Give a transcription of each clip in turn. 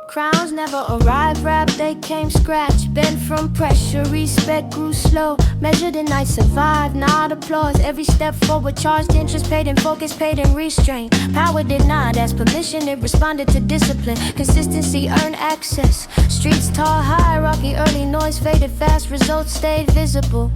Crowns never arrived, rap they came scratch. Bent from pressure, respect grew slow. Measured in nights survived, not applause. Every step forward, charged interest, paid in focus, paid in restraint. Power did not ask permission, it responded to discipline. Consistency earned access. Streets tall, hierarchy, early noise faded fast. Results stayed visible.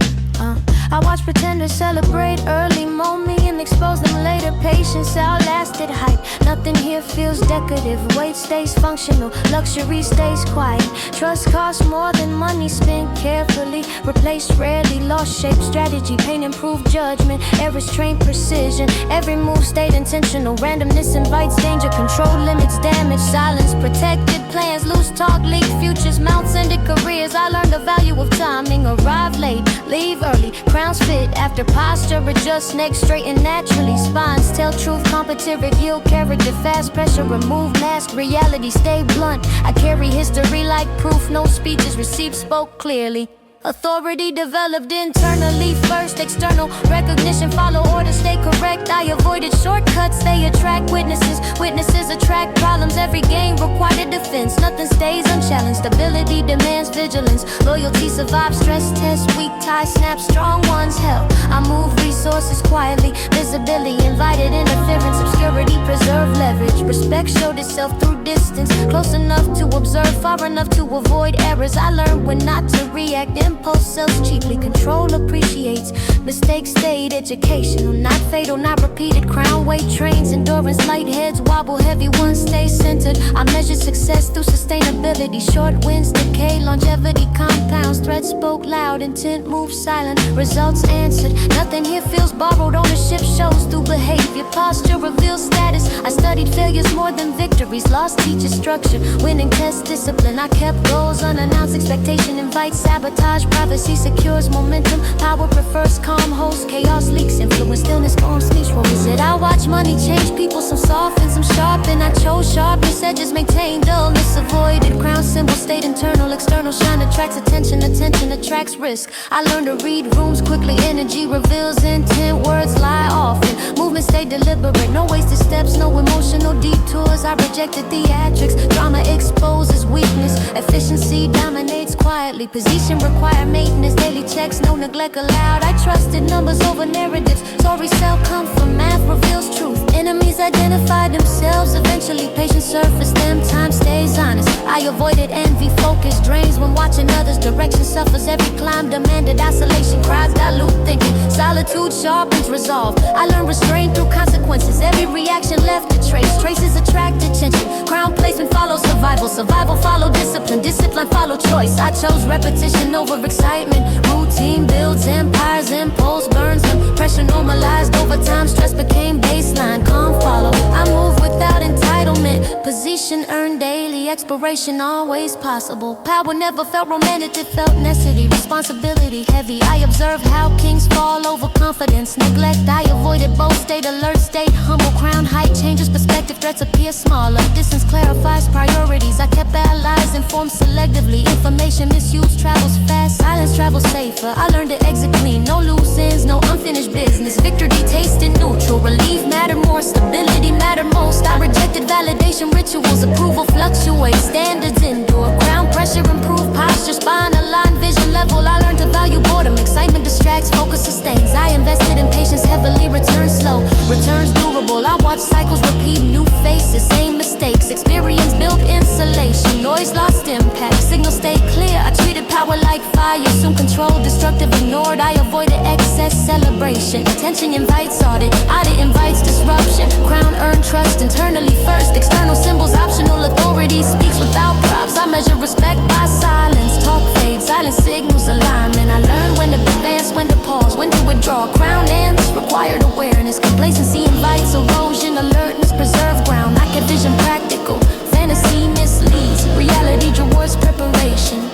I watch pretenders celebrate early, mold me and expose them later. Patience outlasted hype. Nothing here feels decorative. Weight stays functional, luxury stays quiet. Trust costs more than money spent carefully. Replaced rarely, lost shape, strategy. Pain improved judgment, errors trained precision. Every move stayed intentional. Randomness invites danger, control limits damage. Silence protected plans, loose talk leak futures. Mounts ended careers. I learned the value of timing. Arrive late, leave early. Crowns fit after posture adjust, neck straighten naturally. Spines tell truth, competent reveal character. Fast pressure remove mask, reality stay blunt. I carry history like proof, no speeches received, spoke clearly. Authority developed internally first. External recognition follow orders, stay correct. I avoided shortcuts, they attract witnesses. Witnesses attract problems, every game required a defense. Nothing stays unchallenged, stability demands vigilance. Loyalty survives stress tests, weak ties snap, strong ones held. I move resources quietly, visibility invited interference. Obscurity preserve leverage, respect showed itself through distance. Close enough to observe, far enough to avoid errors. I learned when not to react. Impulse sells cheaply, control appreciates. Mistakes stayed educational, not fatal, not repeated. Crown weight trains endurance, light heads wobble, heavy ones stay centered. I measure success through sustainability. Short wins decay, longevity compounds. Threats spoke loud, intent moved silent. Results answered, nothing here feels borrowed. Ownership shows through behavior, posture reveals status. I studied failures more than victories. Lost teaches structure, winning test discipline. I kept goals unannounced, expectation invites sabotage. Privacy secures momentum, power prefers calm host. Chaos leaks influence, stillness calms speech. What was it? I watch money change people, some soften, some sharpen. I chose sharpness, edges maintain dullness avoided. Crown symbol stayed internal, external shine attracts attention. Attention attracts risk. I learned to read rooms quickly, energy reveals intent. Words lie often, movement stay deliberate. No wasted steps, no emotional detours. I rejected theatrics, drama exposes weakness. Efficiency dominates quietly, position require maintenance, daily checks, no neglect allowed. I trusted numbers over narratives. Stories sell comfort, math reveals truth. Enemies identify themselves, eventually patience surface them. Time stays honest. I avoided envy, focus drains when watching others. Direction suffers, every climb demanded isolation. Crowds dilute thinking, solitude sharpens resolve. I learned restraint through consequences. Every reaction left a trace. Traces attract attention. Crown placement follows survival. Survival follow discipline. Discipline follow choice. I chose repetition over excitement. Routine builds empires, impulse burns them. Pressure normalized over time, stress became baseline. Calm follow, I move without entitlement. Position earned daily, expiration always possible. Power never felt romantic, it felt necessity. Responsibility heavy, I observed how kings fall over confidence. Neglect, I avoided both, stayed alert, stayed humble. Crown height changes perspective, threats appear smaller. Distance clarifies priorities, I kept allies informed selectively. Information misuse travels fast, silence travels safer. I learned to exit clean, no loose ends, no unfinished business. Victory tasted neutral, relief mattered more, stability mattered most. I rejected validation rituals, approval fluctuates, standards endure. Crown pressure improve posture, spine align, vision level. I learned to value boredom, excitement distracts, focus sustains. I invested in patience heavily, returns slow, returns durable. I watch cycles repeat, new faces, same mistakes. Experience built insulation, noise lost impact, signal stayed clear. I treated power like fire, assumed control, destructive ignored. I avoided excess celebration. Attention invites audit, audit invites disruption. Crown earned trust internally first. External symbols optional, authority speaks without props. I measure respect by silence, talk fades, silence signals alignment. I learned when to advance, when to pause, when to withdraw. Crown ends required awareness. Complacency invites erosion, alertness preserve ground. I can vision practical, fantasy misleads, reality rewards preparation.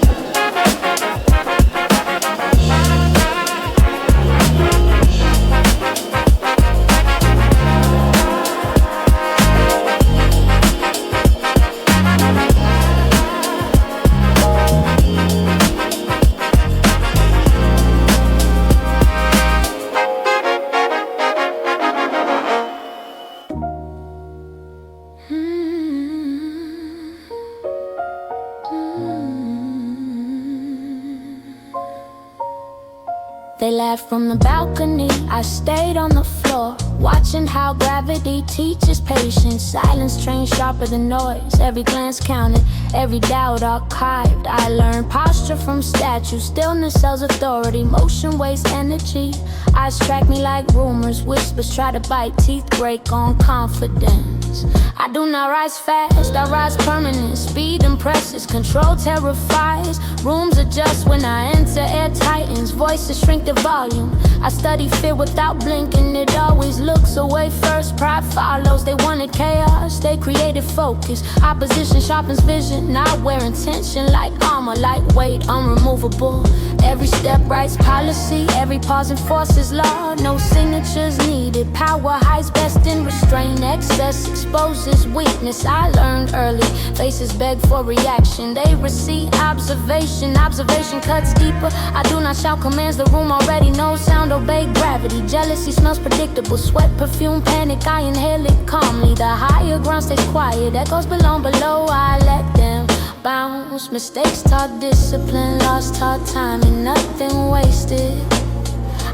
They laughed from the balcony, I stayed on the floor, watching how gravity teaches patience. Silence trained sharper than noise, every glance counted, every doubt archived. I learned posture from statues, stillness sells authority, motion wastes energy. Eyes track me like rumors, whispers try to bite, teeth break on confidence. I do not rise fast, I rise permanent. Speed impresses, control terrifies. Rooms adjust when I enter, air tightens, voices shrink the volume. I study fear without blinking, it always looks away first. Pride follows, they wanted chaos, they created focus. Opposition sharpens vision, I wear intention like armor, lightweight, unremovable. Every step writes policy, every pause enforces law. No signatures needed, power hides best in restraint. Excess exposes weakness, I learned early. Faces beg for reaction, they receive observation. Observation cuts deeper, I do not shout commands, the room already knows. Sound obey gravity, jealousy smells predictable. Sweat, perfume, panic, I inhale it calmly. The higher ground stays quiet, echoes belong below, I let them bounce. Mistakes taught discipline, lost taught time, and nothing wasted.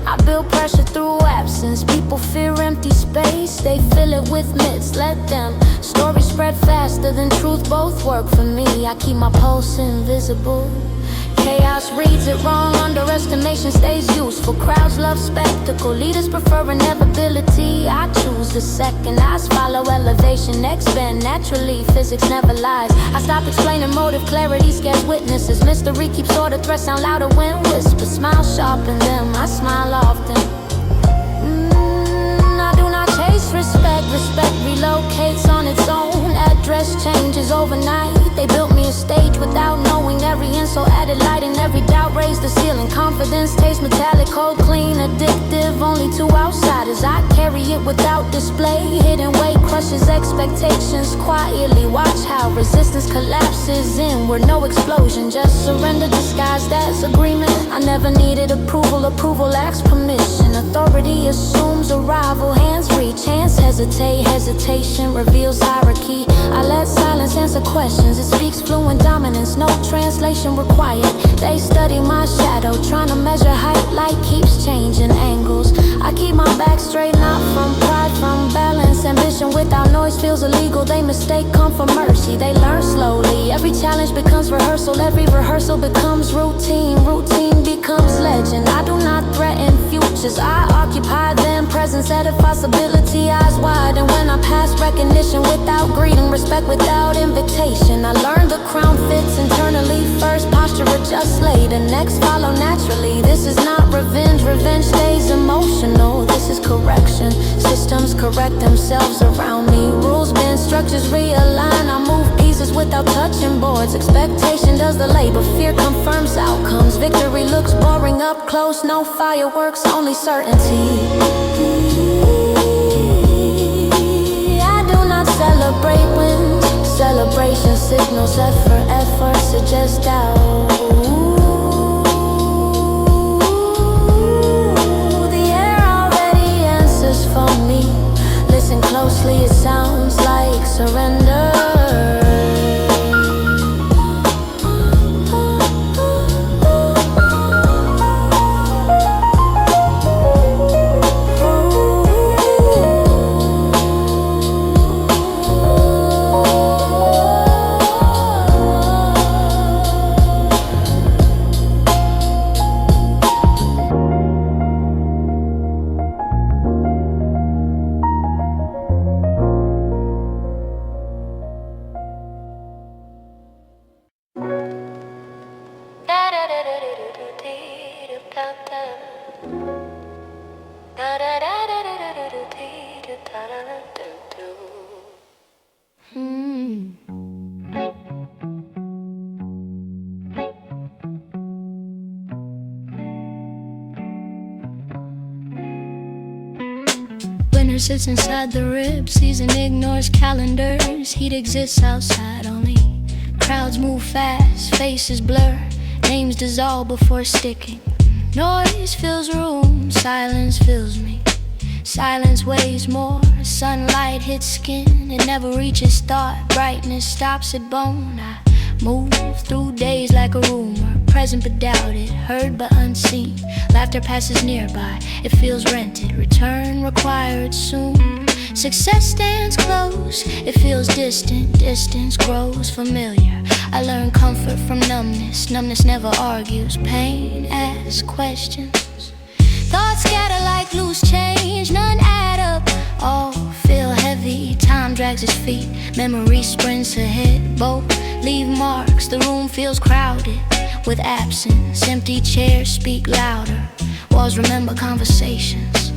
I build pressure through absence. People fear empty space, they fill it with myths. Let them. Stories spread faster than truth, both work for me. I keep my pulse invisible. Chaos reads it wrong, underestimation stays useful. Crowds love spectacle, leaders prefer inevitability. I choose the second, eyes follow elevation. Expand naturally, physics never lies. I stop explaining motive, clarity scares witnesses. Mystery keeps order, threats sound louder when whispered. Smile sharpen them, I smile often. I do not chase respect, respect relocates on its own. Address changes overnight. They built me a stage without knowing. Every insult added light and every doubt raised the ceiling. Confidence tastes metallic, cold, clean, addictive. Only to outsiders, I carry it without display. Hidden weight crushes expectations quietly. Watch how resistance collapses inward. No explosion, just surrender disguised as agreement. I never needed approval, approval lacks permission. Authority assumes arrival, hands reach, hands hesitate. Hesitation reveals hierarchy. I let silence answer questions, it speaks fluent dominance, no translation required. They study my shadow, trying to measure height, light keeps changing angles. I keep my back straight, not from pride, from balance. Ambition without noise feels illegal, they mistake come for mercy. They learn slowly, every challenge becomes rehearsal, every rehearsal becomes routine. Routine becomes legend, I do not threaten futures, I occupy them. Presence at a possibility, eyes wide. And when I pass recognition without greeting, respect without invitation. I learned the crown fits internally first, posture adjusts later, next follow naturally. This is not revenge, revenge stays emotional. This is correction, systems correct themselves around me. Rules bend, structures realign. I move pieces without touching boards. Expectation does the labor, fear confirms outcomes. Victory looks boring up close, no fireworks, only certainty. I do not celebrate wins. Celebration signals effort, effort suggests doubt. The air already answers for me. Listen closely, it sounds like surrender. Winter sits inside the rib, season ignores calendars. Heat exists outside only. Crowds move fast, faces blur, names dissolve before sticking. Noise fills room, silence fills me. Silence weighs more, sunlight hits skin, it never reaches thought. Brightness stops at bone. I Move through days like a rumor, present but doubted, heard but unseen. Laughter passes nearby, it feels rented, return required soon. Success stands close, it feels distant, distance grows familiar. I learn comfort from numbness, numbness never argues, pain asks questions. Thoughts scatter like loose change, none add up, all feel heavy. Time drags its feet, memory sprints ahead. Both leave marks, the room feels crowded with absence. Empty chairs speak louder, walls remember conversations.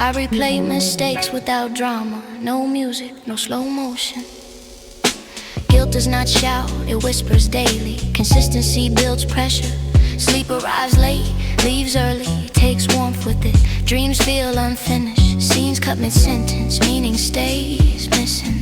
I replay mistakes without drama, no music, no slow motion. Guilt does not shout, it whispers daily. Consistency builds pressure. Sleep arrives late, leaves early, takes warmth with it. Dreams feel unfinished, scenes cut mid-sentence, meaning stays missing.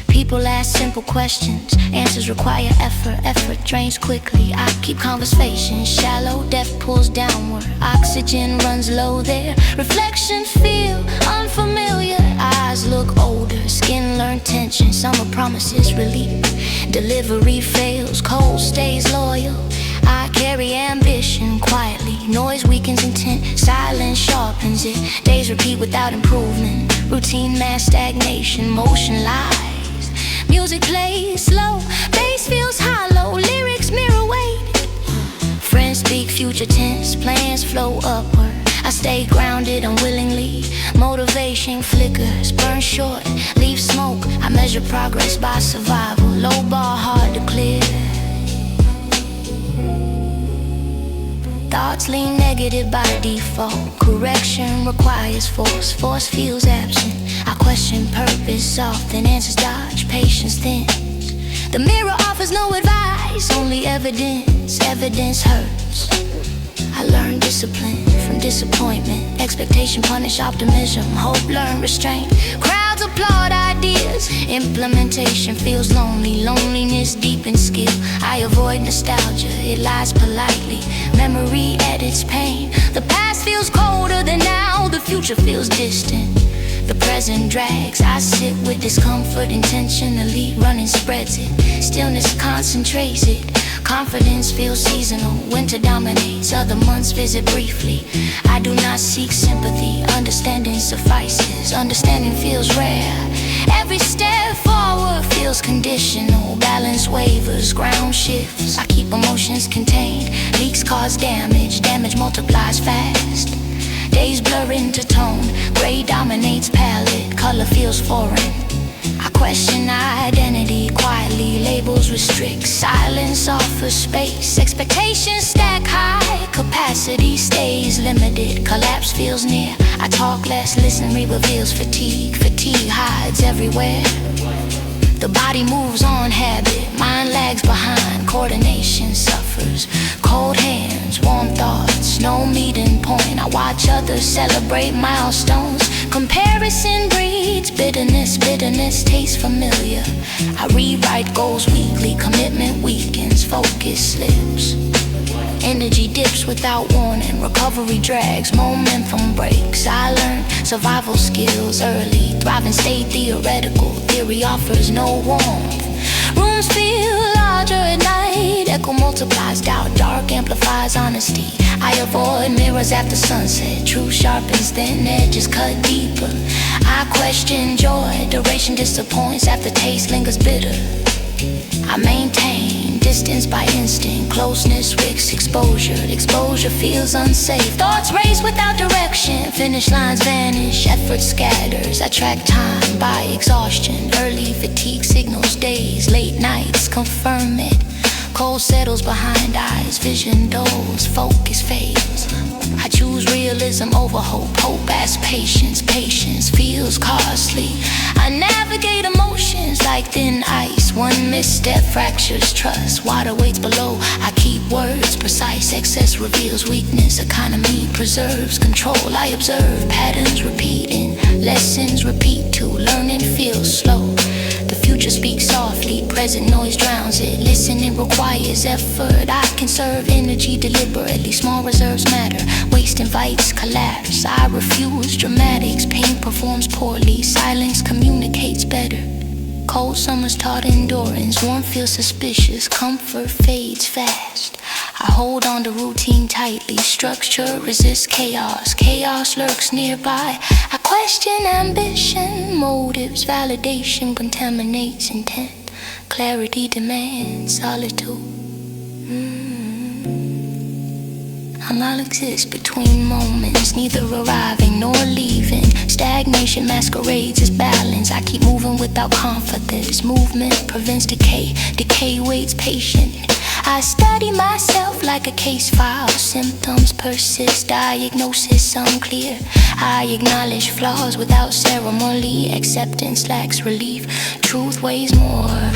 People ask simple questions, answers require effort. Effort drains quickly, I keep conversations shallow. Depth pulls downward, oxygen runs low there. Reflections feel unfamiliar, eyes look older, skin learn tension. Summer promises relief, delivery fails, cold stays loyal. I carry ambition quietly, noise weakens intent, silence sharpens it. Days repeat without improvement, routine mass stagnation, motion lies. Music plays slow, bass feels hollow, lyrics mirror weight. Friends speak future tense, plans flow upward. I stay grounded unwillingly, motivation flickers, burn short, leave smoke. I measure progress by survival, low bar hard to clear. Thoughts lean negative by default, correction requires force, force feels absent. I question purpose often, answers dodge, patience thins. The mirror offers no advice, only evidence, evidence hurts. I learn discipline from disappointment, expectation punish optimism, hope learn restraint. Crowds applaud ideas, implementation feels lonely, loneliness deepens skill. I avoid nostalgia, it lies politely, memory edits pain. The past feels colder than now, the future feels distant. The present drags, I sit with discomfort intentionally, running spreads it, stillness concentrates it. Confidence feels seasonal, winter dominates, other months visit briefly. I do not seek sympathy, understanding suffices, understanding feels rare. Every step forward feels conditional, balance wavers, ground shifts. I keep emotions contained, leaks cause damage, damage multiplies fast. Days blur into tone, gray dominates palette, color feels foreign. I question identity quietly, labels restrict, silence offers space. Expectations stack high, capacity stays limited, collapse feels near. I talk less, listen reveals fatigue, fatigue hides everywhere. The body moves on habit, mind lags behind, coordination suffers. Cold hands, warm thoughts, no meeting point. I watch others celebrate milestones. Comparison breeds bitterness, bitterness tastes familiar. I rewrite goals weekly, commitment weakens, focus slips. Energy dips without warning, recovery drags, momentum breaks. I learn survival skills early, thriving stay theoretical, theory offers no warmth. Rooms feel larger at night, echo multiplies doubt, dark amplifies honesty. I avoid mirrors after sunset, truth sharpens, thin edges cut deeper. I question joy, duration disappoints, aftertaste lingers bitter. I maintain distance by instinct, closeness risks exposure. Exposure feels unsafe, thoughts race without direction. Finish lines vanish, effort scatters. I track time by exhaustion, early fatigue signals days, late nights confirm it. Cold settles behind eyes, vision dulls, focus fades. I choose realism over hope, hope as patience, patience feels costly. I navigate emotions like thin ice, one misstep fractures trust. Water waits below, I keep words precise, excess reveals weakness, economy preserves control. I observe patterns repeating, lessons repeat too, learning feels slow. The future speaks softly, present noise drowns it. Listening requires effort. I conserve energy deliberately. Small reserves matter. Waste invites collapse. I refuse dramatics. Pain performs poorly. Silence communicates better. Cold summers taught endurance. Warmth feels suspicious. Comfort fades fast. I hold on to routine tightly. Structure resists chaos. Chaos lurks nearby. I question ambition. Motives, validation contaminates intent. Clarity demands solitude. I'll exist between moments, neither arriving nor leaving. Stagnation masquerades as balance. I keep moving without confidence. Movement prevents decay. Decay waits patient. I study myself like a case file. Symptoms persist, diagnosis unclear. I acknowledge flaws without ceremony. Acceptance lacks relief. Truth weighs more.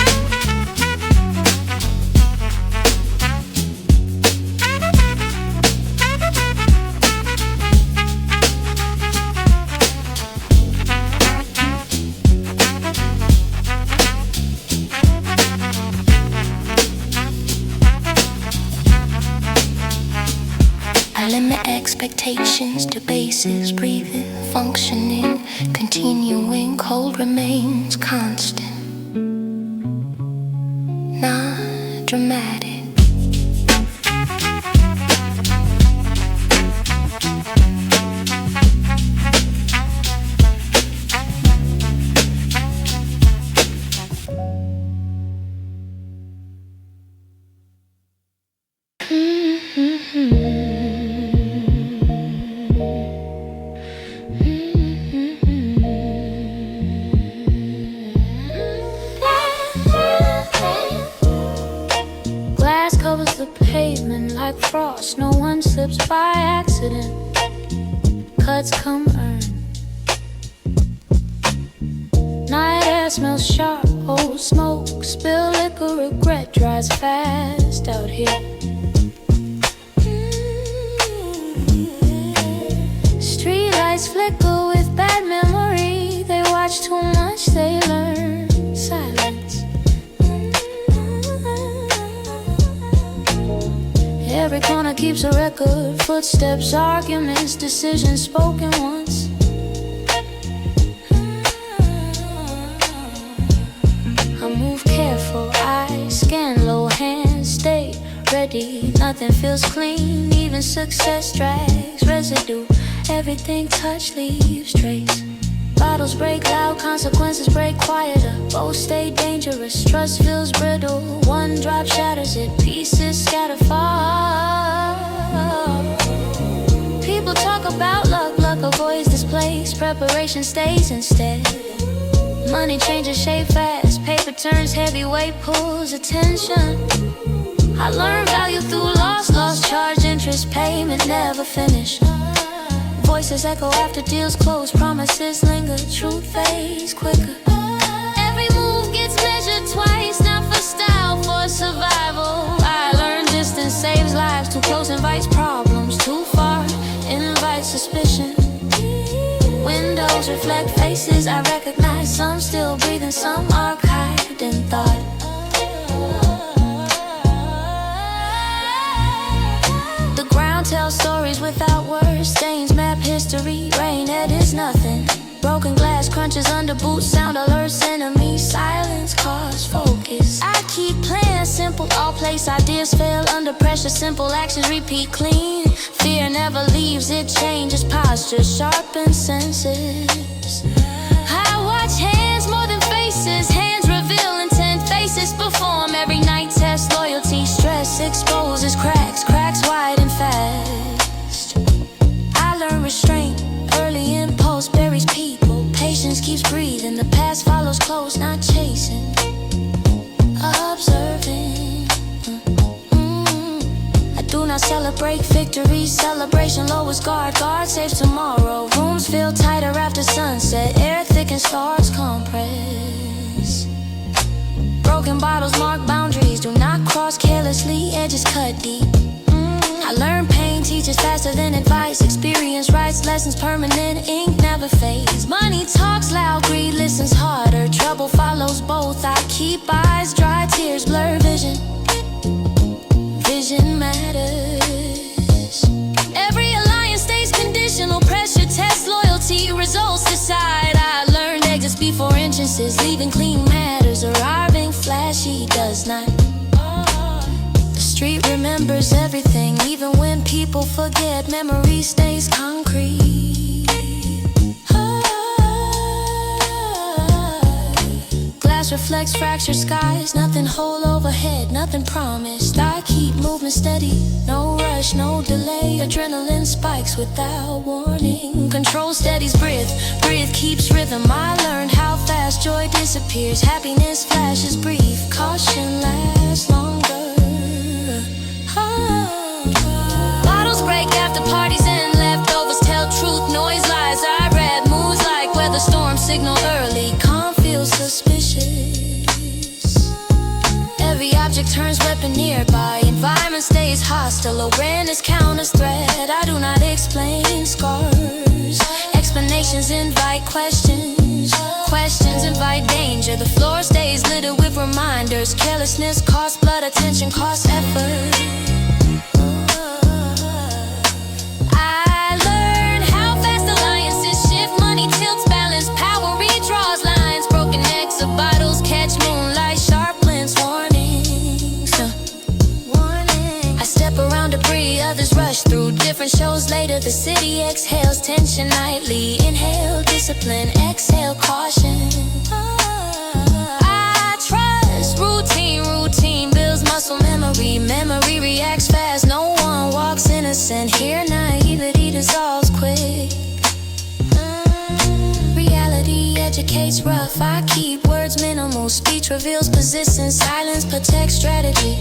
I limit expectations to basis, breathing, functioning, continuing. Cold remains constant, not dramatic. Glass covers the pavement like frost. No one slips by accident. Cuts come earned. Night air smells sharp. Old smoke, spill liquor. Regret dries fast out here. Street lights flicker with bad memory. They watch too much, they learn silence. Every corner keeps a record. Footsteps, arguments, decisions spoken once. I move careful, eyes scan low, hands stay ready. Nothing feels clean, even success drags residue. Everything touched leaves trace. Bottles break loud, consequences break quieter. Both stay dangerous, trust feels brittle. One drop shatters it, pieces scatter far. People talk about luck, luck avoids this place. Preparation stays instead. Money changes shape fast, paper turns heavy, weight pulls attention. I learned value through loss, lost charge, interest, payment never finish. Voices echo after deals close, promises linger, truth fades quicker. Every move gets measured twice, not for style, for survival. I learned distance saves lives, too close invites problems, too far invites suspicion. Windows reflect faces I recognize, some still breathing, some archived in thought. The ground tells stories without words, stains map history, rain edits nothing. Broken glass crunches under boots, sound alerts enemies, silence cause focus. I keep playing simple, all place ideas fail under pressure, simple actions repeat clean. Fear never leaves, it changes posture, sharpens senses. I watch hands more than faces, hands reveal intent, faces perform. Every night test loyalty, stress exposes cracks, cracks wide and fast. I learn restraint, early impulse buries people. Patience keeps breathing, the past follows close, not chasing. Observing. I do not celebrate victory, celebration lowers guard. Guard saves tomorrow, rooms feel tighter after sunset. Air thickens, stars compress. Broken bottles mark boundaries, do not cross carelessly, edges cut deep. I learn pain teaches faster than advice. Experience writes lessons, permanent ink never fades. Money talks loud, greed listens harder. Trouble follows both. I keep eyes dry, tears blur vision. Vision matters. Every alliance stays conditional. Pressure tests loyalty, results decide. I learned exits before entrances. Leaving clean matters, arriving flashy does not. The street remembers everything, even when people forget. Memory stays concrete. Glass reflects fractured skies. Nothing whole overhead, nothing promised. I keep movement steady, no rush, no delay. Adrenaline spikes without warning. Control steadies breath, breath keeps rhythm. I learned how fast joy disappears. Happiness flashes brief, caution lasts longer. Bottles break after parties end. Leftovers tell truth, noise lies. I read moods like weather storm signal early. Calm feels suspicious. Every object turns weapon nearby. Environment stays hostile. Awareness counters threat. I do not explain scars. Explanations invite questions. Questions invite danger. The floor stays littered with reminders. Carelessness costs blood, attention costs effort. I learned how fast alliances shift. Money tilts balance, power redraws lines. Broken necks of bottles catch moonlight, sharp blends, warnings. Warning. I step around debris, others rush through. Different shows later, the city exhales tension nightly. Inhale discipline, exhale caution. I trust routine, routine builds muscle memory. Memory reacts fast, no one walks innocent. Here naivety dissolves quick. Reality educates rough. I keep words minimal. Speech reveals position. Silence protects strategy.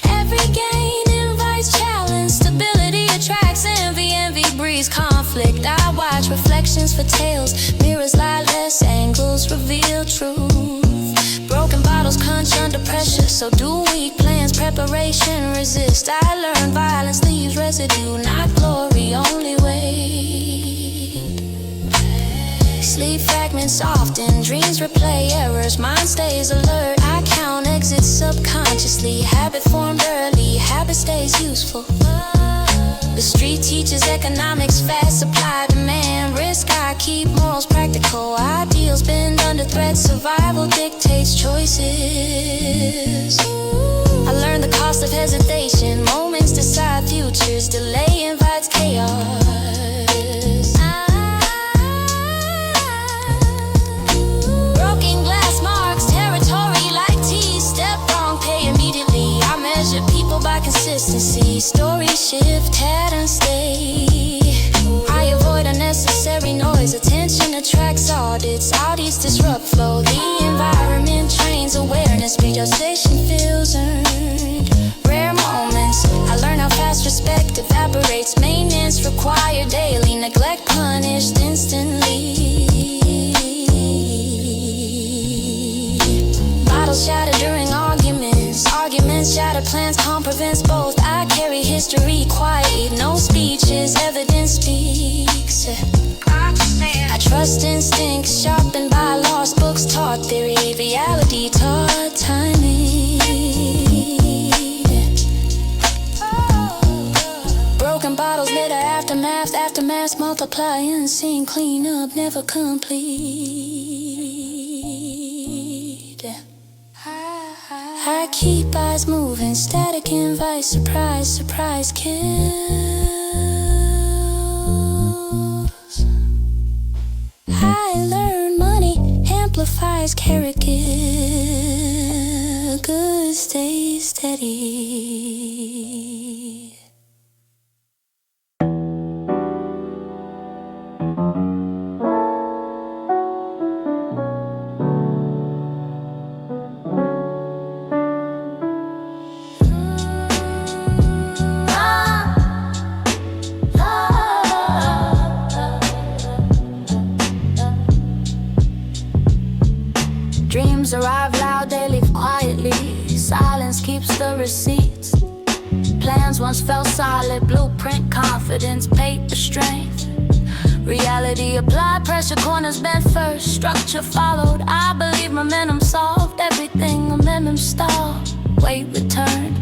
Every gain invites challenge. Stability attracts envy. Envy breeds conflict. I watch reflections for tales. Mirrors lie less. Angles reveal truth. Broken bottles crunch under pressure. So do weak plans. Preparation resist. I learned violence leaves residue, not glory, only weight. Sleep fragments often. Dreams replay errors. Mind stays alert. I count exits subconsciously. Habit formed early. Habit stays useful. The street teaches economics, fast supply, demand, risk. I keep morals practical. Ideals bend under threat. Survival dictates choices. I learned the cost of hesitation. Moments decide futures. Delay invites chaos. Broken glass marks territory like teeth. Step wrong, pay immediately. I measure people by consistency. Stories shift, patterns stay. I avoid unnecessary noise. Attention attracts audits. Audits disrupt flow. The environment trains awareness. Realization feels earned. Rare moments. I learn how fast respect evaporates. Maintenance required daily. Neglect punished instantly. Bottles shatter during arguments. Arguments shatter plans. Calm prevents both. I carry history quiet. No speeches. Evidence speaks. I trust instincts sharpened by lost books. Taught theory. Reality taught timing. Broken bottles litter aftermath. Aftermath multiply. Unseen cleanup never complete. I keep eyes moving. Static invites surprise. Surprise kills. I learn money amplifies character. Good stays steady. Dreams arrive loud, they leave quietly. Silence keeps the receipts. plans once felt solid. Blueprint, confidence, paper strength. Reality applied, pressure corners bent first. Structure followed, I believe momentum solved everything. Momentum stalled, weight returned.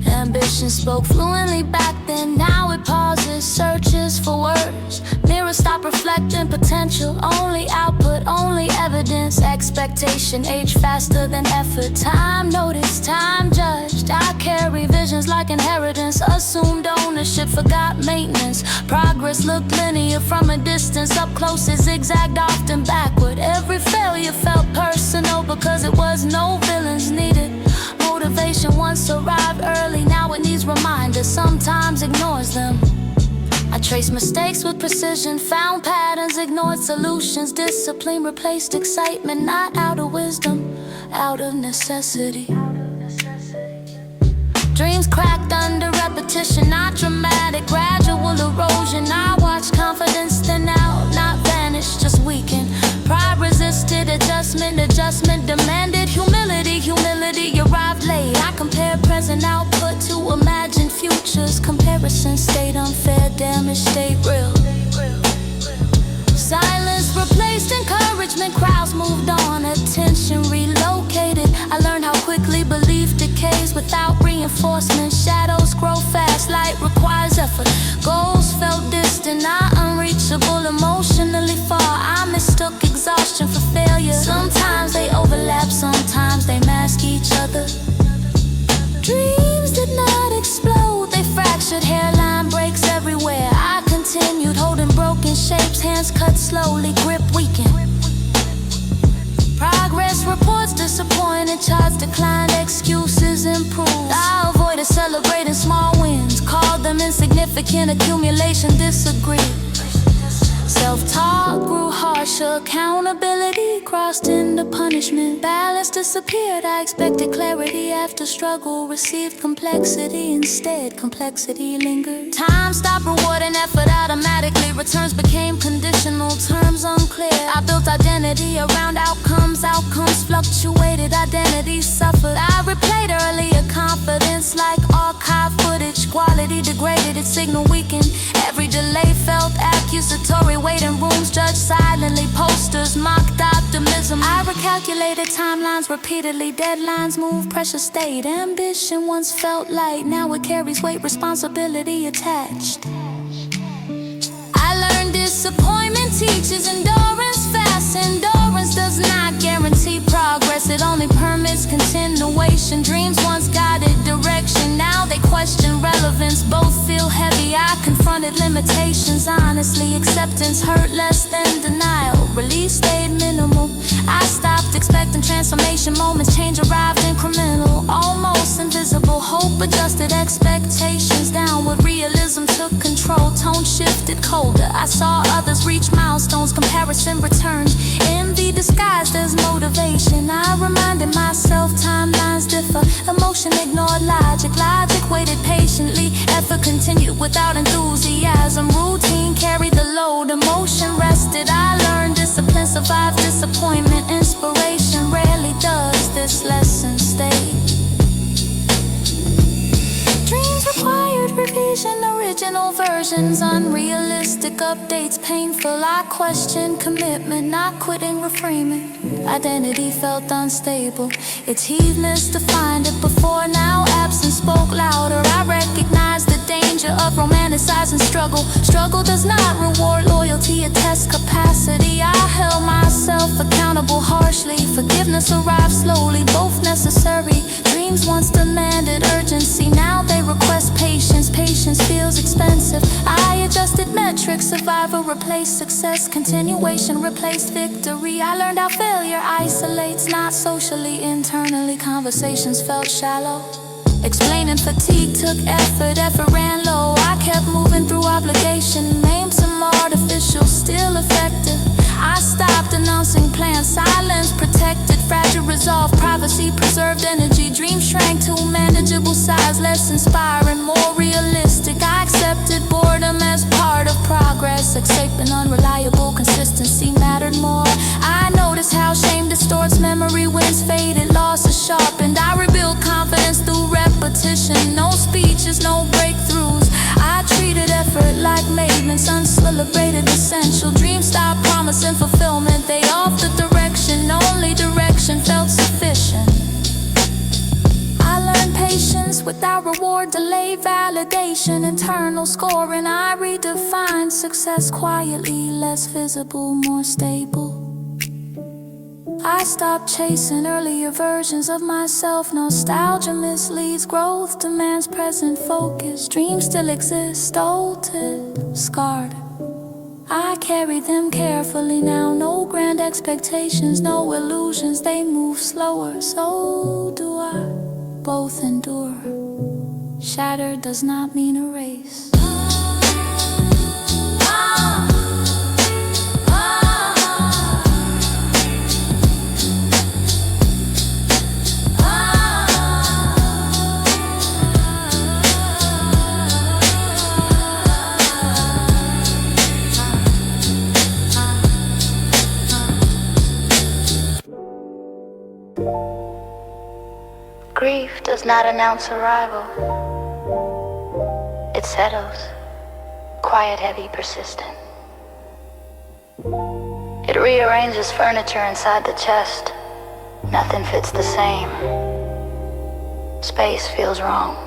Ambition spoke fluently back then, now it pauses, searches for words. Mirrors stop reflecting potential, only output, only evidence. Expectation age faster than effort. Time noticed, time judged. I carry visions like inheritance. Assumed ownership, forgot maintenance. Progress looked linear from a distance. Up close it zigzagged, often backward. Every failure felt personal because it was no villains needed. Motivation once arrived early, now it needs reminders, sometimes ignores them. I traced mistakes with precision, found patterns, ignored solutions. Discipline replaced excitement, not out of wisdom, out of necessity. Dreams cracked under repetition, not dramatic, gradual erosion. I watched confidence thin out, not vanish, just weaken. Pride resisted adjustment, adjustment demanded humility, humility arrived late. I compared present output to imagined futures. Comparison stayed unfair, damage stayed real. Silence replaced encouragement, crowds moved on, attention relocated. I learned how quickly belief decays without reinforcement. Shadows grow fast, light requires effort. Goals felt distant, not unreachable, emotionally far. I mistook exhaustion for failure. Sometimes they overlap, sometimes they mask each other. Dreams did not explode, they fractured, hairline breaks everywhere. I continued holding broken shapes, hands cut slowly, grip weakened. Progress reports disappointed, charts declined, excuses improved. I avoided celebrating small wins, called them insignificant, accumulation disagreed. Self-talk grew harsher, accountability crossed into punishment. Balance disappeared, I expected clarity after struggle, received complexity instead, complexity lingered. Time stopped rewarding effort automatically, returns became conditional, terms unclear. I built identity around outcomes, outcomes fluctuated, identity suffered. I replayed earlier confidence like archive footage, quality degraded, its signal weakened. Every delay felt accusatory, waiting rooms judged silently, posters mocked optimism. I recalculated timelines repeatedly, deadlines moved, pressure stayed. Ambition once felt light, now it carries weight, responsibility attached. I learned disappointment teaches endurance fast. Endurance does not guarantee progress, it only permits continuation. Dreams once guided direction, now they question relevance. Both feel heavy, I confronted limitations honestly. Acceptance hurt less than denial, release stayed minimal. I stopped expecting transformation, moments change arrived incremental, almost invisible. Hope adjusted expectations downward, realism took control, tone shifted colder. I saw others reach milestones, comparison returned, envy disguised as motivation. I reminded myself timelines differ, emotion ignored logic, logic waited patiently. Effort continued without enthusiasm, routine carried the load, emotion rested. I learned discipline survives disappointment, inspiration rarely does this lesson stay. Dreams required revision, original versions, unrealistic updates, painful. I questioned commitment, not quitting, reframing. Identity felt unstable, its heaviness defined it before. Now absence spoke louder, I recognized the danger of romanticizing struggle. Struggle does not reward loyalty, it tests capacity. I held myself accountable harshly, forgiveness arrived slowly, both necessary. Dreams once demanded urgency, now they request patience. Patience feels expensive, I adjusted metrics, survival replaced success, continuation replaced victory. I learned how failure isolates, not socially, internally. Conversations felt shallow, explaining fatigue took effort, effort ran low. I kept moving through obligation, named some artificial, still effective. I stopped announcing plans, silence protected, fragile resolve, privacy preserved energy. Dreams shrank to manageable size, less inspiring, more realistic. I accepted boredom as part of progress, accepting unreliable consistency mattered more. I noticed how shame distorts memory, wins faded, losses sharpened. I rebuilt confidence through repetition, purpose without reward, delay, validation, internal scoring. I redefine success quietly, less visible, more stable. I stopped chasing earlier versions of myself. Nostalgia misleads, growth demands present focus. Dreams still exist, altered, scarred. I carry them carefully now. No grand expectations, no illusions. They move slower, so do I. Both endure. Shattered does not mean erase. Grief does not announce arrival. It settles, quiet, heavy, persistent. It rearranges furniture inside the chest. Nothing fits the same. Space feels wrong.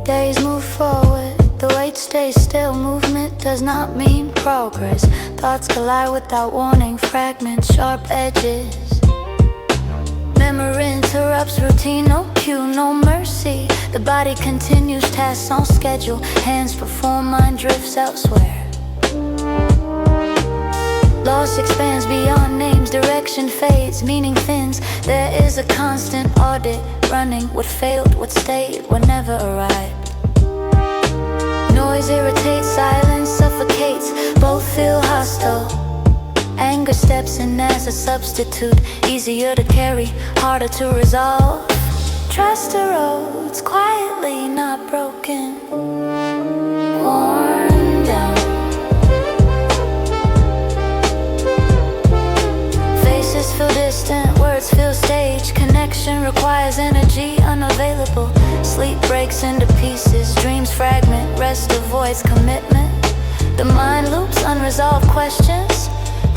Days move forward, the weight stays still. Movement does not mean progress. Thoughts collide without warning, fragments, sharp edges. Memory interrupts routine, no cue, no mercy. The body continues, tasks on schedule. Hands perform, mind drifts elsewhere. Loss expands beyond names, direction fades, meaning thins. There is a constant audit, running what failed, what stayed, what never arrived. Noise irritates, silence suffocates, both feel hostile. Anger steps in as a substitute, easier to carry, harder to resolve. Trust erodes quietly, not broken, worn down. Faces feel distant, words feel staged. Connection requires energy unavailable. Sleep breaks into pieces, dreams fragment, rest avoids commitment. The mind loops unresolved questions.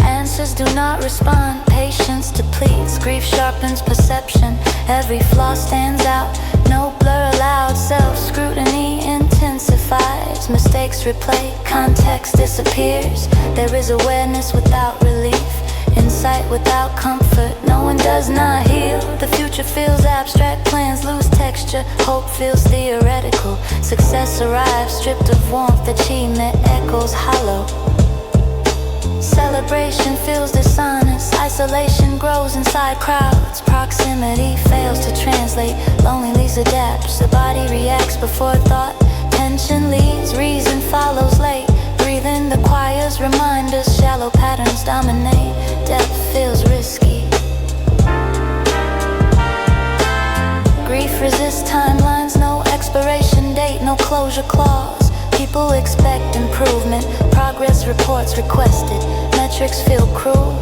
Answers do not respond, patience depletes. Grief sharpens perception, every flaw stands out. No blur allowed, self-scrutiny intensifies. Mistakes replay, context disappears. There is awareness without relief, insight without comfort. No one does not heal. The future feels abstract, plans lose texture. Hope feels theoretical. Success arrives stripped of warmth, achievement echoes hollow. Celebration feels dishonest, isolation grows inside crowds. Proximity fails to translate, loneliness adapts. The body reacts before thought, tension leads, reason follows late. Breathe in the choirs, remind us, shallow patterns dominate. Depth feels risky. Grief resists timelines, no expiration date, no closure clause. People expect improvement, progress reports requested. Metrics feel cruel.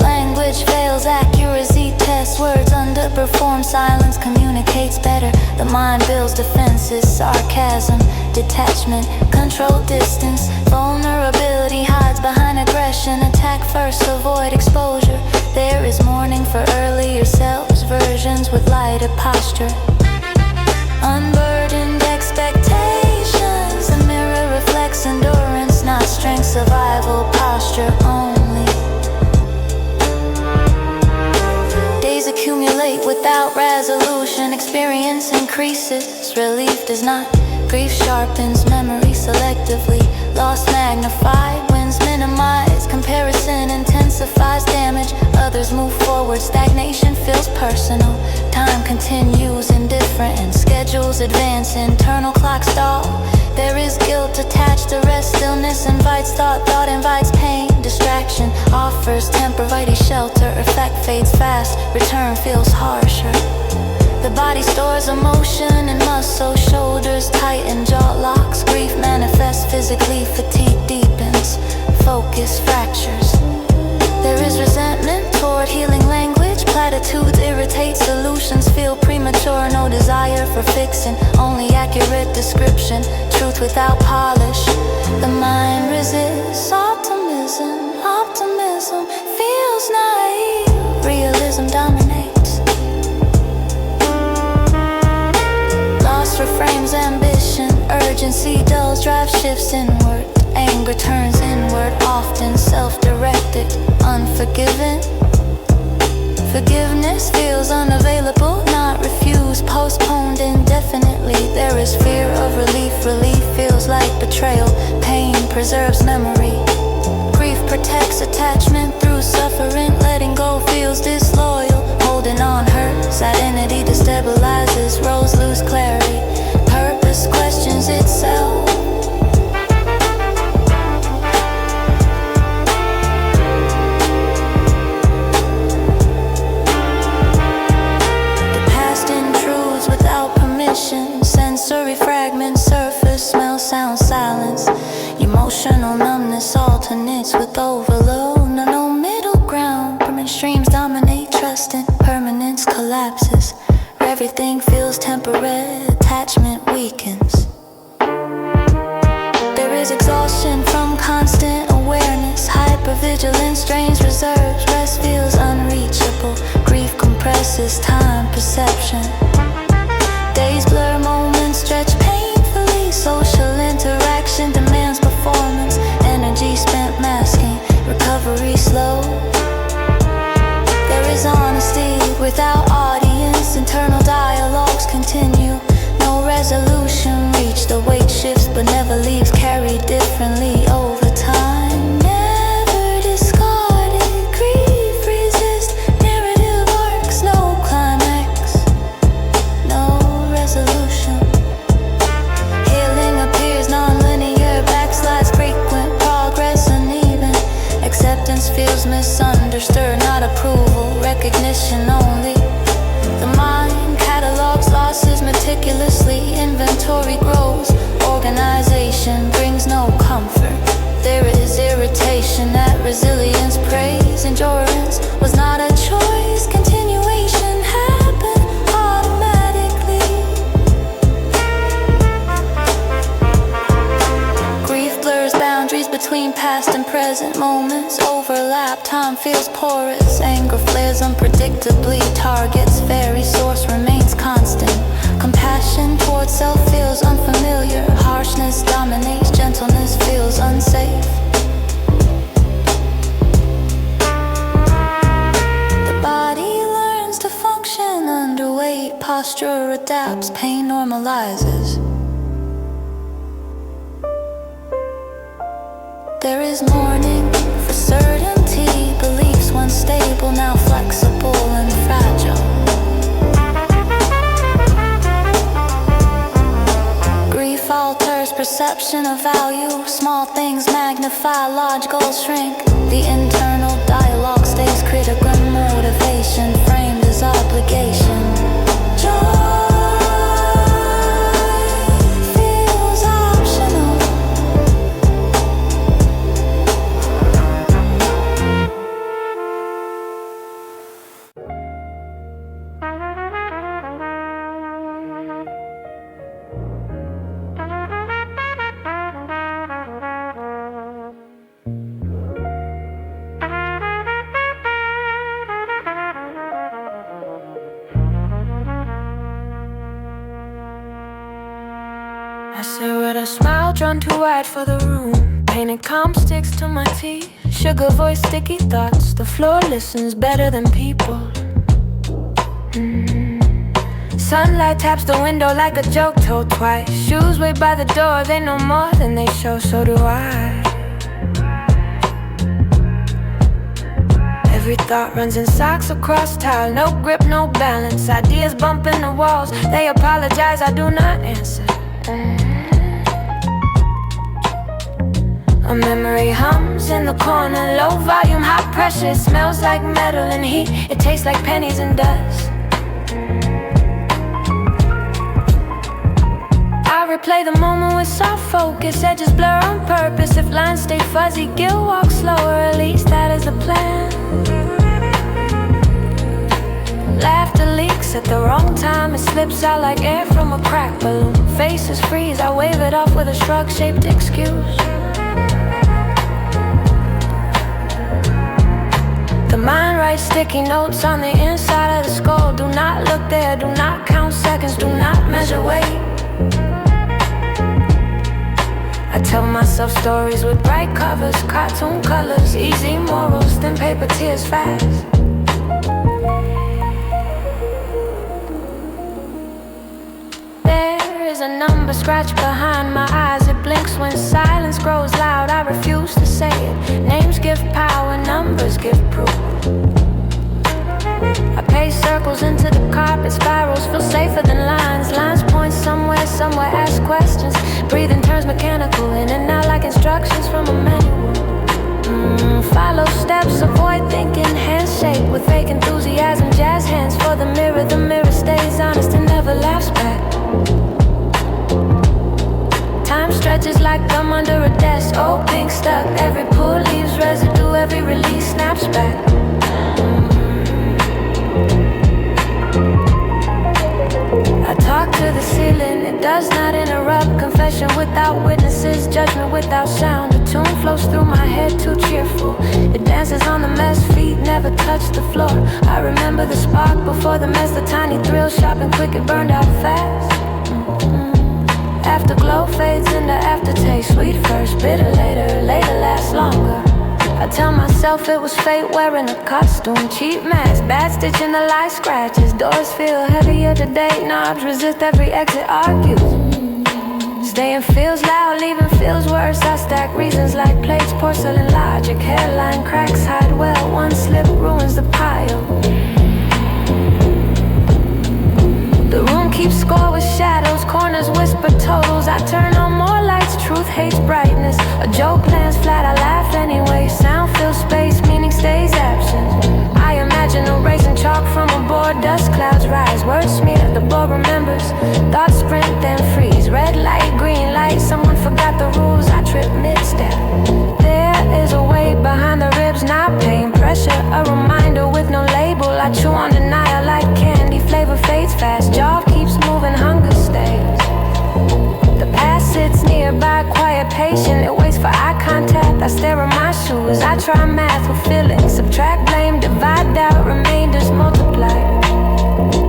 Language fails, accuracy tests, words underperform. Silence communicates better. The mind builds defenses, sarcasm, detachment, control distance. Vulnerability hides behind aggression. Attack first, avoid exposure. There is mourning for earlier selves, versions with lighter posture. Unburdened expectations, the mirror reflects endurance, not strength, survival, posture only. Days accumulate without resolution, experience increases, relief does not. Grief sharpens memory selectively, loss magnified, wins minimized. Comparison intensifies damage, others move forward, stagnation feels personal. Time continues indifferent and schedules advance, internal clocks stall. There is guilt attached to rest, stillness invites thought, thought invites pain. Distraction offers temporary shelter, effect fades fast, return feels harsher. The body stores emotion and muscle, shoulders tighten, jaw locks. Grief manifests physically, fatigue deepens, focus fractures. There is resentment toward healing language, platitudes irritate, solutions feel premature. No desire for fixing, only accurate description, truth without polish. The mind resists optimism, optimism feels naive, realism dominates. Jealousy dulls, drive shifts inward. Anger turns inward, often self-directed. Unforgiven. Forgiveness feels unavailable, not refused, postponed indefinitely. There is fear of relief, relief feels like betrayal. Pain preserves memory. Grief protects attachment through suffering. Letting go feels disloyal. Holding on hurts, identity destabilizes, roles lose clarity. Purpose questions itself. Sensory fragments surface, smell, sound, silence. Emotional numbness alternates with overload. No middle ground. Permanent streams dominate, trust and permanence collapses. Everything feels temporary, attachment weakens. There is exhaustion from constant awareness. Hypervigilance drains reserves. Rest feels unreachable. Grief compresses time perception. Days blur, moments stretch painfully. Social interaction demands performance. Energy spent masking, recovery slow. There is honesty without audience. Internal dialogues continue. No resolution reached. The weight shifts but never leaves. Carried differently over time. Never discarded. Grief resist. Narrative arcs, no climax. No resolution. Healing appears non-linear, backslides frequent, progress uneven. Acceptance feels misunderstood, not approval, recognition only. The mind catalogs losses meticulously, inventory grows, organization brings no comfort. There is irritation at resilience, praise, endurance was not a choice, continuation happened automatically. Grief blurs boundaries between past and present moments. Overlap, time feels porous. Anger flares unpredictably. Targets vary, source remains constant. Compassion towards self feels unfamiliar. Harshness dominates, gentleness feels unsafe. The body learns to function underweight. Posture adapts, pain normalizes. There is mourning for certainty. Beliefs once stable, now flexible and fragile. Grief alters perception of value. Small things magnify, large goals shrink. The internal dialogue stays critical. Motivation framed as obligation. Joy feels optional. I sit with a smile drawn too wide for the room. Painted calm sticks to my teeth. Sugar voice, sticky thoughts. The floor listens better than people. Sunlight taps the window like a joke told twice. Shoes wait by the door, they know more than they show, so do I. Every thought runs in socks across tile. No grip, no balance. Ideas bumping the walls. They apologize, I do not answer. A memory hums in the corner. Low volume, high pressure. It smells like metal and heat. It tastes like pennies and dust. I replay the moment with soft focus. Edges blur on purpose. If lines stay fuzzy, guilt walks slower. At least that is the plan. Laughter leaks at the wrong time. It slips out like air from a cracked balloon. Faces freeze, I wave it off with a shrug-shaped excuse. The mind writes sticky notes on the inside of the skull. Do not look there, do not count seconds, do not measure weight. Tell myself stories with bright covers, cartoon colors, easy morals, then paper tears fast. There is a number scratched behind my eyes. It blinks when silence grows loud. I refuse to say it. Names give power, numbers give proof. I pace circles into the carpet, spirals feel safer than lines. Lines point somewhere, somewhere ask questions. Breathing turns mechanical, in and out like instructions from a manual. Follow steps, avoid thinking, handshake with fake enthusiasm. Jazz hands for the mirror stays honest and never laughs back. Time stretches like gum under a desk. Old pink stuck, every pull leaves residue, every release snaps back. I talk to the ceiling, it does not interrupt. Confession without witnesses, judgment without sound. A tune flows through my head too cheerful. It dances on the mess, feet never touch the floor. I remember the spark before the mess, the tiny thrill, sharp and quick, it burned out fast. Afterglow fades into aftertaste, sweet first, bitter later, later lasts longer. I tell myself it was fate wearing a costume. Cheap mask, bad stitch in the light scratches. Doors feel heavier today, knobs resist every exit argues. Staying feels loud, leaving feels worse. I stack reasons like plates, porcelain logic. Hairline cracks hide well, one slip ruins the pile. The room keeps score with shadows, corners whisper totals. I turn on more lights, truth hates brightness. A joke lands flat, I laugh anyway. Sound fills space, meaning stays absent. I imagine erasing chalk from a board, dust clouds rise. Words smear, the board remembers. Thoughts sprint then freeze. Red light, green light, someone forgot the rules. I trip mid-step. There is a weight behind the ribs, not pain. Pressure, a reminder with no label. I chew on denial like candy, flavor fades fast. Jaw keeps moving, hunger stays. The past sits nearby, quiet, patient. It waits for eye contact. I stare at my shoes. I try math with feelings. Subtract, blame, divide, doubt. Remainders multiply.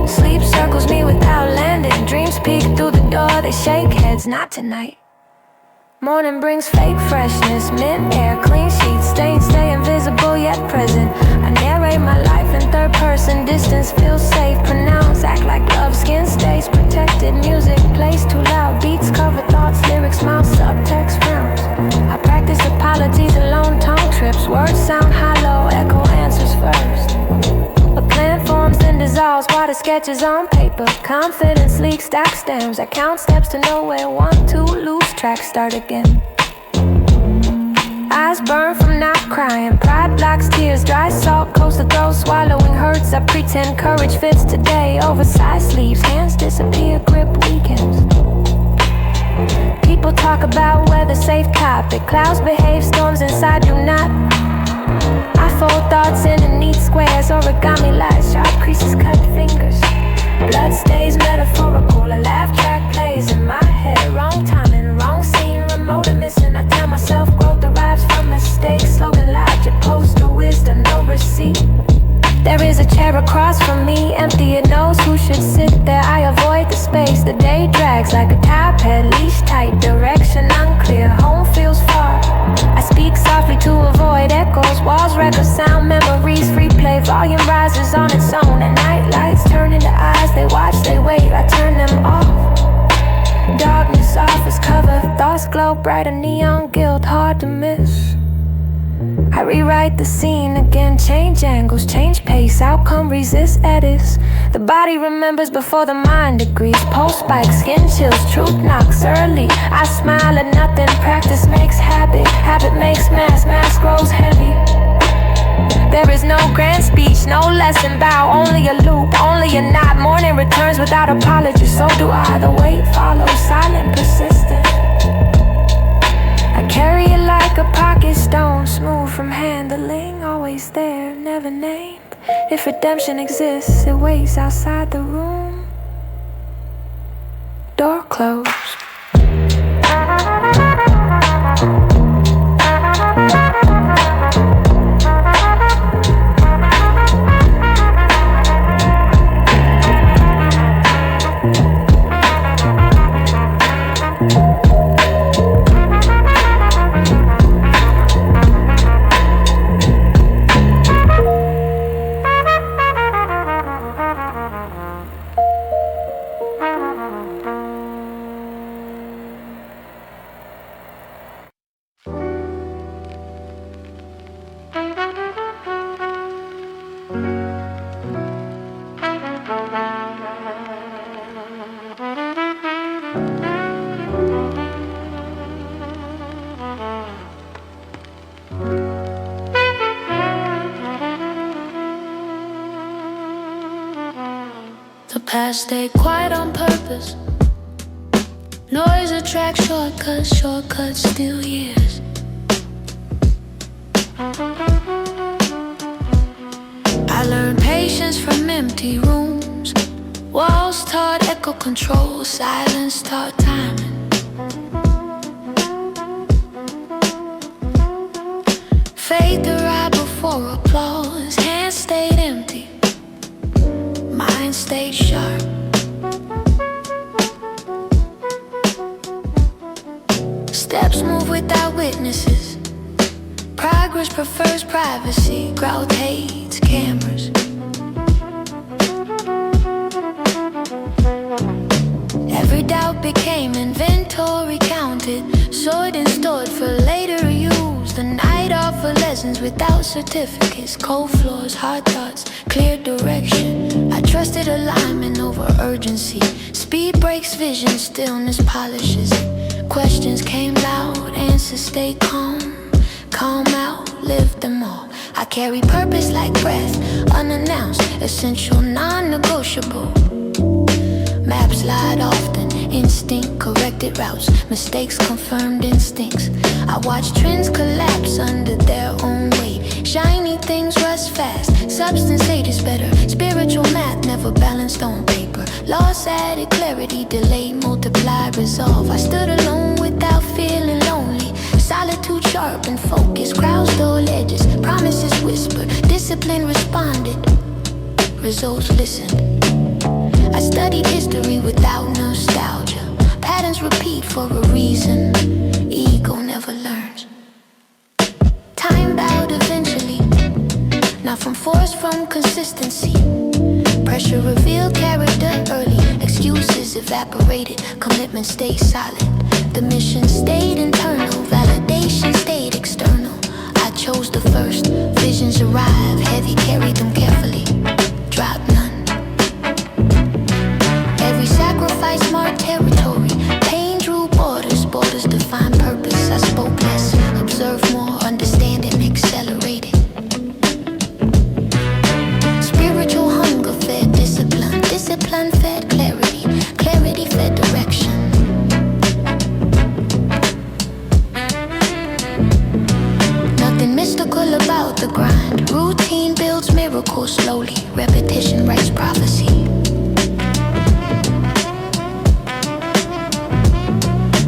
Sleep circles me without landing. Dreams peek through the door. They shake heads, not tonight. Morning brings fake freshness, mint air, clean sheets, stains stay invisible yet present. I narrate my life in third person, distance feels safe, pronounce, act like love, skin stays protected. Music plays too loud, beats cover thoughts, lyrics mouth, subtext frowns. I practice apologies alone, tongue trips, words sound hollow, echo answers first. A plan forms then dissolves, water sketches on paper. Confident, sleek, stack stems. I count steps to nowhere. 1, 2, lose track, start again. Eyes burn from not crying. Pride blocks tears, dry salt coats the throat. Swallowing hurts, I pretend courage fits today. Oversized sleeves, hands disappear, grip weakens. People talk about weather, safe topic. Clouds behave, storms inside do not. I fold thoughts into neat squares, origami lies, sharp creases, cut fingers. Blood stays metaphorical, a laugh track plays in my head. Wrong timing, wrong scene, remote and missing. I tell myself growth derives from mistakes. Slogan logic, poster wisdom, no receipt. There is a chair across from me, empty, it knows who should sit there. I avoid the space, the day drags like a top head. Leash tight, direction unclear, home feels far. I speak softly to avoid echoes, walls record sound, memories replay. Volume rises on its own, and night lights turn into eyes. They watch, they wait, I turn them off. Darkness office cover, thoughts glow brighter, neon guild, hard to miss. I rewrite the scene again, change angles, change pace, outcome resist edits. The body remembers before the mind agrees. Pulse spikes, skin chills, truth knocks early. I smile at nothing, practice makes habit. Habit makes mass, mass grows heavy. There is no grand speech, no lesson bow, only a loop, only a nod. Morning returns without apology, so do I. The weight follows, silent, persistent. I carry it like a pocket stone, smooth from handling, always there, never named. If redemption exists, it waits outside the room. Door closed. The past stay quiet on purpose. Noise attracts shortcuts, shortcuts steal years. I learned patience from empty rooms. Walls taught echo control, silence taught timing. Faith arrived before applause, hands stayed empty, mind stayed sharp. Steps move without witnesses. Progress prefers privacy. Growth hates cameras. Every doubt became inventory counted, sorted and stored for later use. The night offered lessons without certificates. Cold floors, hard thoughts, clear direction. I trusted alignment over urgency. Speed breaks vision, stillness polishes it. Questions came loud, answers stayed calm. Calm out, live them all. I carry purpose like breath, unannounced, essential, non-negotiable. Maps lied often, instinct corrected routes. Mistakes confirmed instincts. I watch trends collapse under their own weight. Shiny things rust fast, substance hate is better. Spiritual math never balanced on paper. Loss added clarity, delay, multiply, resolve. I stood alone without feeling lonely. Solitude sharp and focused, crowds stole edges. Promises whispered, discipline responded. Results listened. I studied history without nostalgia. Patterns repeat for a reason. Ego never learns. Time bowed eventually, not from force, from consistency. Pressure revealed character early. Excuses evaporated, commitment stayed solid. The mission stayed internal, validation stayed external. I chose the first, visions arrived, heavy, carried them carefully. Dropped none. Every sacrifice marked territory. Pain drew borders, borders defined purpose. I spoke less, observed more, understanding accelerated. Spiritual hunger fed discipline, discipline fed clarity, clarity fed direction. Nothing mystical about the grind. Routine builds miracles slowly. Repetition writes prophecy.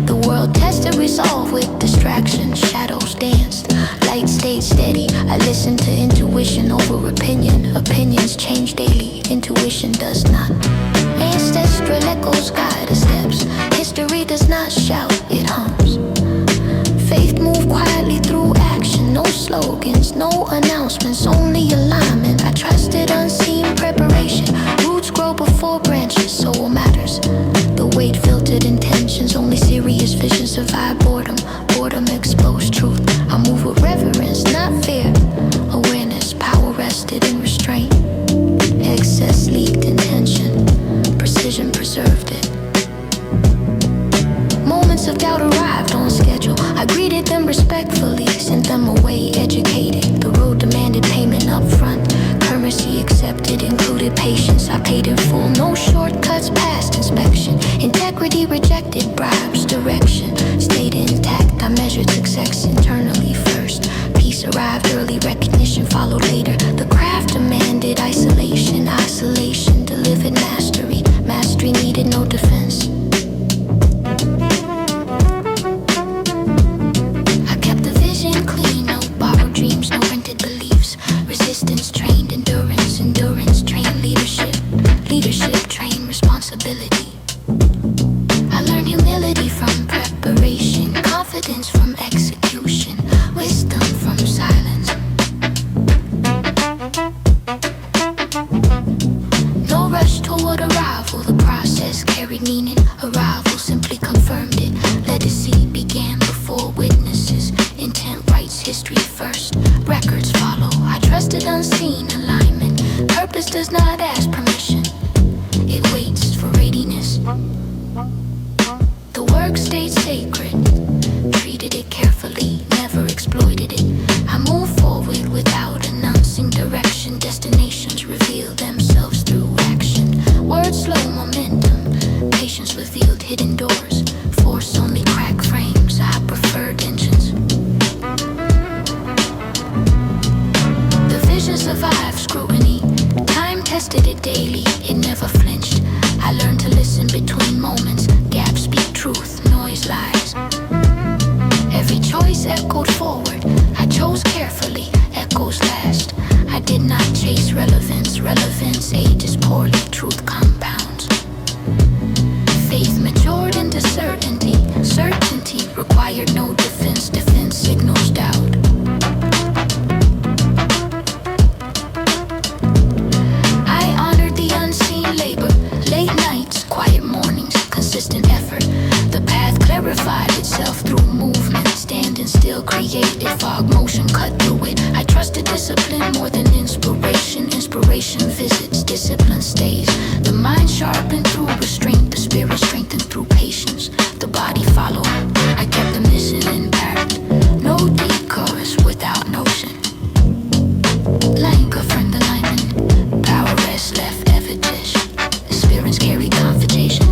The world tested resolve with distractions. Shadows danced, light stayed steady. I listened to intuition over opinion. Opinions change daily, intuition does not. Ancestral echoes guide the steps. History does not shout, it hums. Faith moved quietly through action. No slogans, no announcements, only alignment. I trusted unseen preparation. Roots grow before branches, soul matters. The weight filtered intentions, only serious vision survive boredom. Boredom exposed truth. I move with reverence, not fear. Awareness, power rested in restraint. Excess leaked intention. Precision preserved it. Moments of doubt arrived on schedule. I greeted them respectfully, sent them away educated. The road demanded payment up front. Currency accepted, included patience. I paid in full, no shortcuts past inspection. Integrity rejected, bribes, direction stayed intact. I measured success internally first. Peace arrived early, recognition followed later. The craft demanded isolation, isolation delivered mastery. Mastery needed no defense. I kept the vision clean, no borrowed dreams, no rented beliefs. Resistance trained endurance, endurance trained leadership. Leadership trained responsibility. I learned humility from preparation, confidence from execution, wisdom from silence. No rush toward arrival, the process carried meaning. Arrival simply confirmed it. Legacy began before witnesses. Intent writes history first, records follow. I trusted unseen alignment. Purpose does not ask permission, it waits for readiness. stayed sacred. Treated it carefully, never exploited it. I moved forward without announcing direction. Destinations reveal themselves through action. Words slow momentum, patience revealed hidden doors. Force only crack frames, I preferred engines. The vision survived scrutiny. Time tested it daily, it never flinched. I learned to listen between moments. Gaps speak truth, noise lies. Every choice echoed forward. I chose carefully, echoes last. I did not chase relevance. Relevance ages poorly, truth compounds. Faith matured into certainty. Certainty required no defense. Defense signals doubt. I honored the unseen labor. Late nights, quiet mornings, consistent effort. The path clarified itself through movement. Standing still created fog, motion cut through it. I trusted discipline more than inspiration. Inspiration visits, discipline stays. The mind sharpened through restraint. The spirit strengthened through patience. The body followed. I kept the mission intact. No deep chorus without notion. Line governed the lineman. Power rest left evidence. Experience carried confrontation.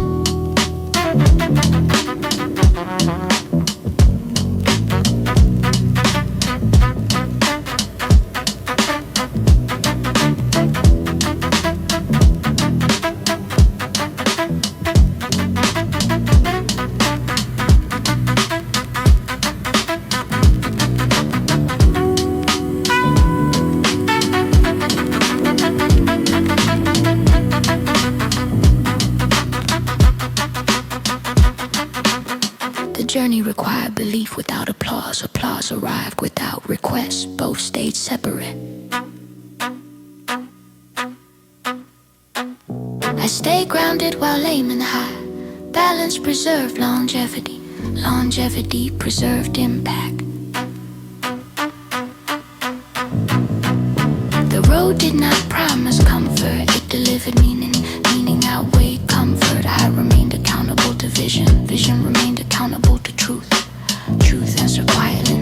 Journey required belief without applause. Applause arrived without request. Both stayed separate. I stayed grounded while aiming high. Balance preserved longevity. Longevity preserved impact. The road did not promise comfort. It delivered meaning. Meaning outweighed comfort. I remained accountable to vision. Vision remained accountable to truth. Truth answered quietly.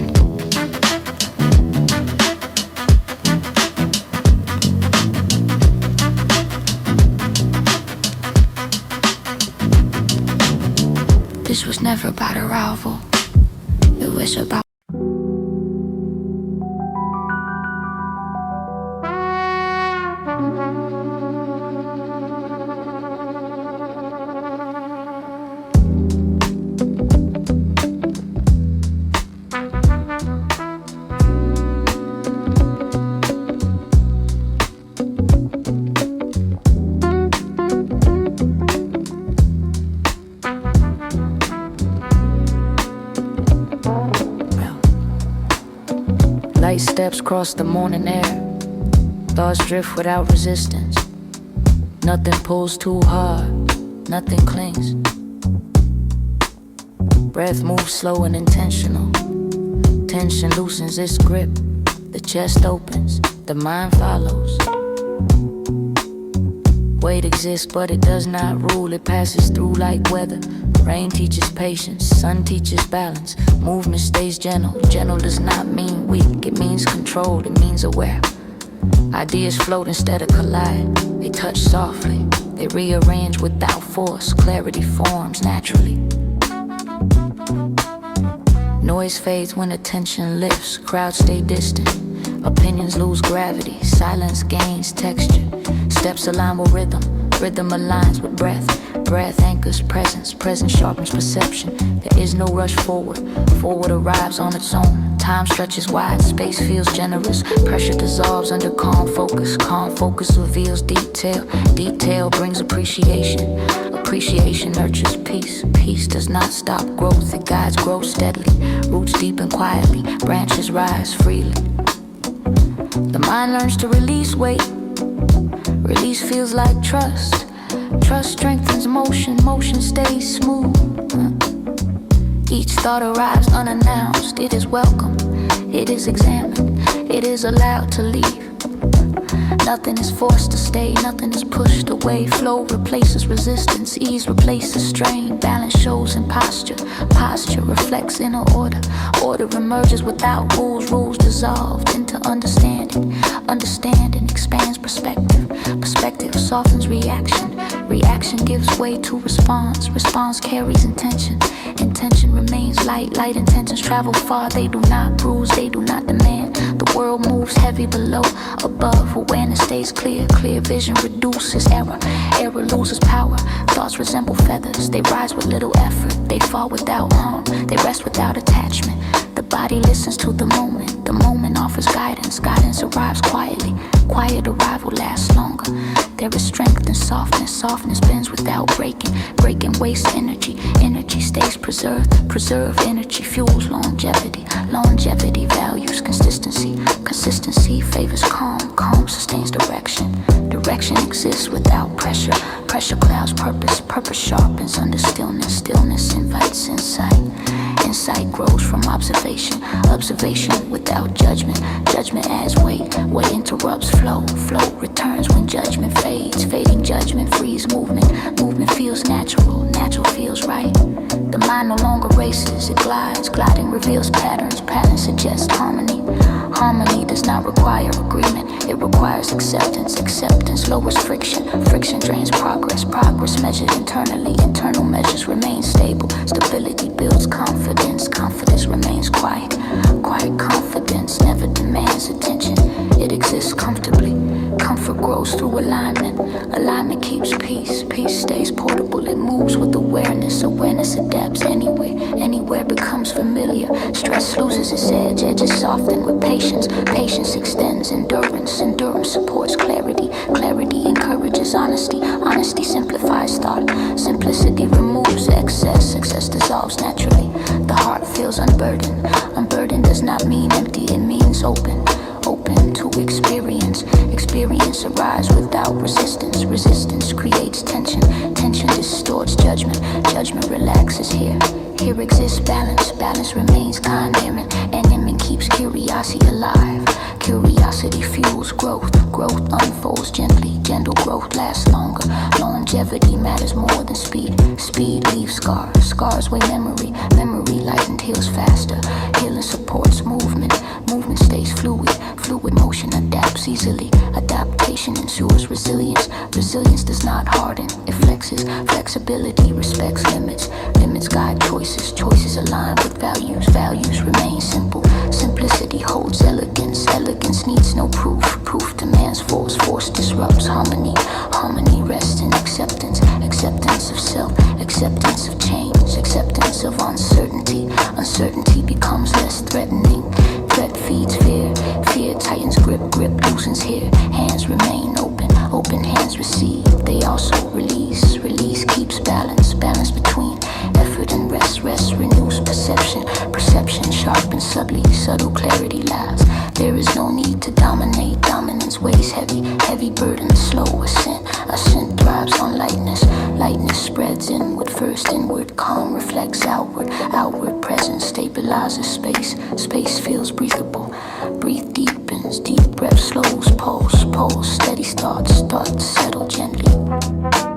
This was never about a rival. It was about light steps cross the morning air. Thoughts drift without resistance. Nothing pulls too hard, nothing clings. Breath moves slow and intentional. Tension loosens its grip. The chest opens, the mind follows. Weight exists, but it does not rule. It passes through like weather. Rain teaches patience, sun teaches balance. Movement stays gentle. Gentle does not mean weak, it means controlled, it means aware. Ideas float instead of collide. They touch softly, they rearrange without force. Clarity forms naturally. Noise fades when attention lifts. Crowds stay distant. Opinions lose gravity. Silence gains texture. Steps align with rhythm. Rhythm aligns with breath. Breath anchors presence. Presence sharpens perception. There is no rush forward. Forward arrives on its own. Time stretches wide. Space feels generous. Pressure dissolves under calm focus. Calm focus reveals detail. Detail brings appreciation. Appreciation nurtures peace. Peace does not stop growth. It guides growth steadily. Roots deepen quietly. Branches rise freely. The mind learns to release weight. Release feels like trust. Trust strengthens motion. Motion stays smooth. Each thought arrives unannounced. It is welcome. It is examined. It is allowed to leave. Nothing is forced to stay, nothing is pushed away. Flow replaces resistance, ease replaces strain. Balance shows in posture, posture reflects inner order. Order emerges without rules, rules dissolved into understanding. Understanding expands perspective, perspective softens reaction. Reaction gives way to response, response carries intention. Intention remains light, light intentions travel far. They do not bruise, they do not demand. The world moves heavy below, above. Awareness stays clear, clear vision reduces error. Error loses power, thoughts resemble feathers. They rise with little effort, they fall without harm. They rest without attachment. The body listens to the moment offers guidance. Guidance arrives quietly, quiet arrival lasts longer. There is strength in softness, softness bends without breaking. Breaking wastes energy, energy stays preserved. Preserved energy fuels longevity. Longevity values consistency. Consistency favors calm, calm sustains direction. Direction exists without pressure. Pressure clouds purpose, purpose sharpens under stillness. Stillness invites insight. Insight grows from observation. Observation without judgment. Judgment adds weight. Weight interrupts flow. Flow returns when judgment fades. Fading judgment frees movement. Movement feels natural. Natural feels right. The mind no longer races, it glides. Gliding reveals patterns. Patterns suggest harmony. Harmony does not require agreement. It requires acceptance. Acceptance lowers friction. Friction drains progress. Progress measured internally. Internal measures remain stable. Stability builds confidence. Confidence remains quiet. Quiet confidence never demands attention. It exists comfortably. Comfort grows through alignment. Alignment keeps peace. Peace stays portable. It moves with awareness. Awareness adapts anywhere. Anywhere becomes familiar. Stress loses its edge. Edges soften with patience. Patience extends endurance. Endurance supports clarity. Clarity encourages honesty. Honesty simplifies thought. Simplicity removes excess. Excess dissolves naturally. The heart feels unburdened. Unburdened does not mean empty. It means open. Open to experience. Experience arrives without resistance. Resistance creates tension. Tension distorts judgment. Judgment relaxes here. Here exists balance. Balance remains kind. Enemy keeps curiosity alive. Curiosity fuels growth. Growth unfolds gently. Gentle growth lasts longer. Longevity matters more than speed. Speed leaves scars. Scars weigh memory. Memory lightened heals faster. Healing supports movement. Movement stays fluid. Fluid motion adapts easily. Adaptation ensures resilience. Resilience does not harden. It flexes. Flexibility respects limits. Limits guide choices. Choices align with values. Values remain simple. Simplicity holds elegance. Elegance needs no proof. Proof demands force. Force disrupts harmony. Harmony rests in acceptance. Acceptance of self. Acceptance of change. Acceptance of uncertainty. Uncertainty becomes less threatening. Threat feeds fear. Fear tightens grip. Grip loosens here. Hands remain open. Open hands receive. They also release. Release keeps balance. Balance between effort and rest. Rest renews perception. Perception sharpens subtly. Subtle clarity lies. There is no need to dominate. Dominance weighs heavy. Heavy burden. Slow ascent. Ascent thrives on lightness. Lightness spreads inward first. Inward calm reflects outward. Outward presence stabilizes space. Space feels breathable. Breathe deepens. Deep breath slows. Pulse. Pulse. Steady thoughts. Thoughts settle gently.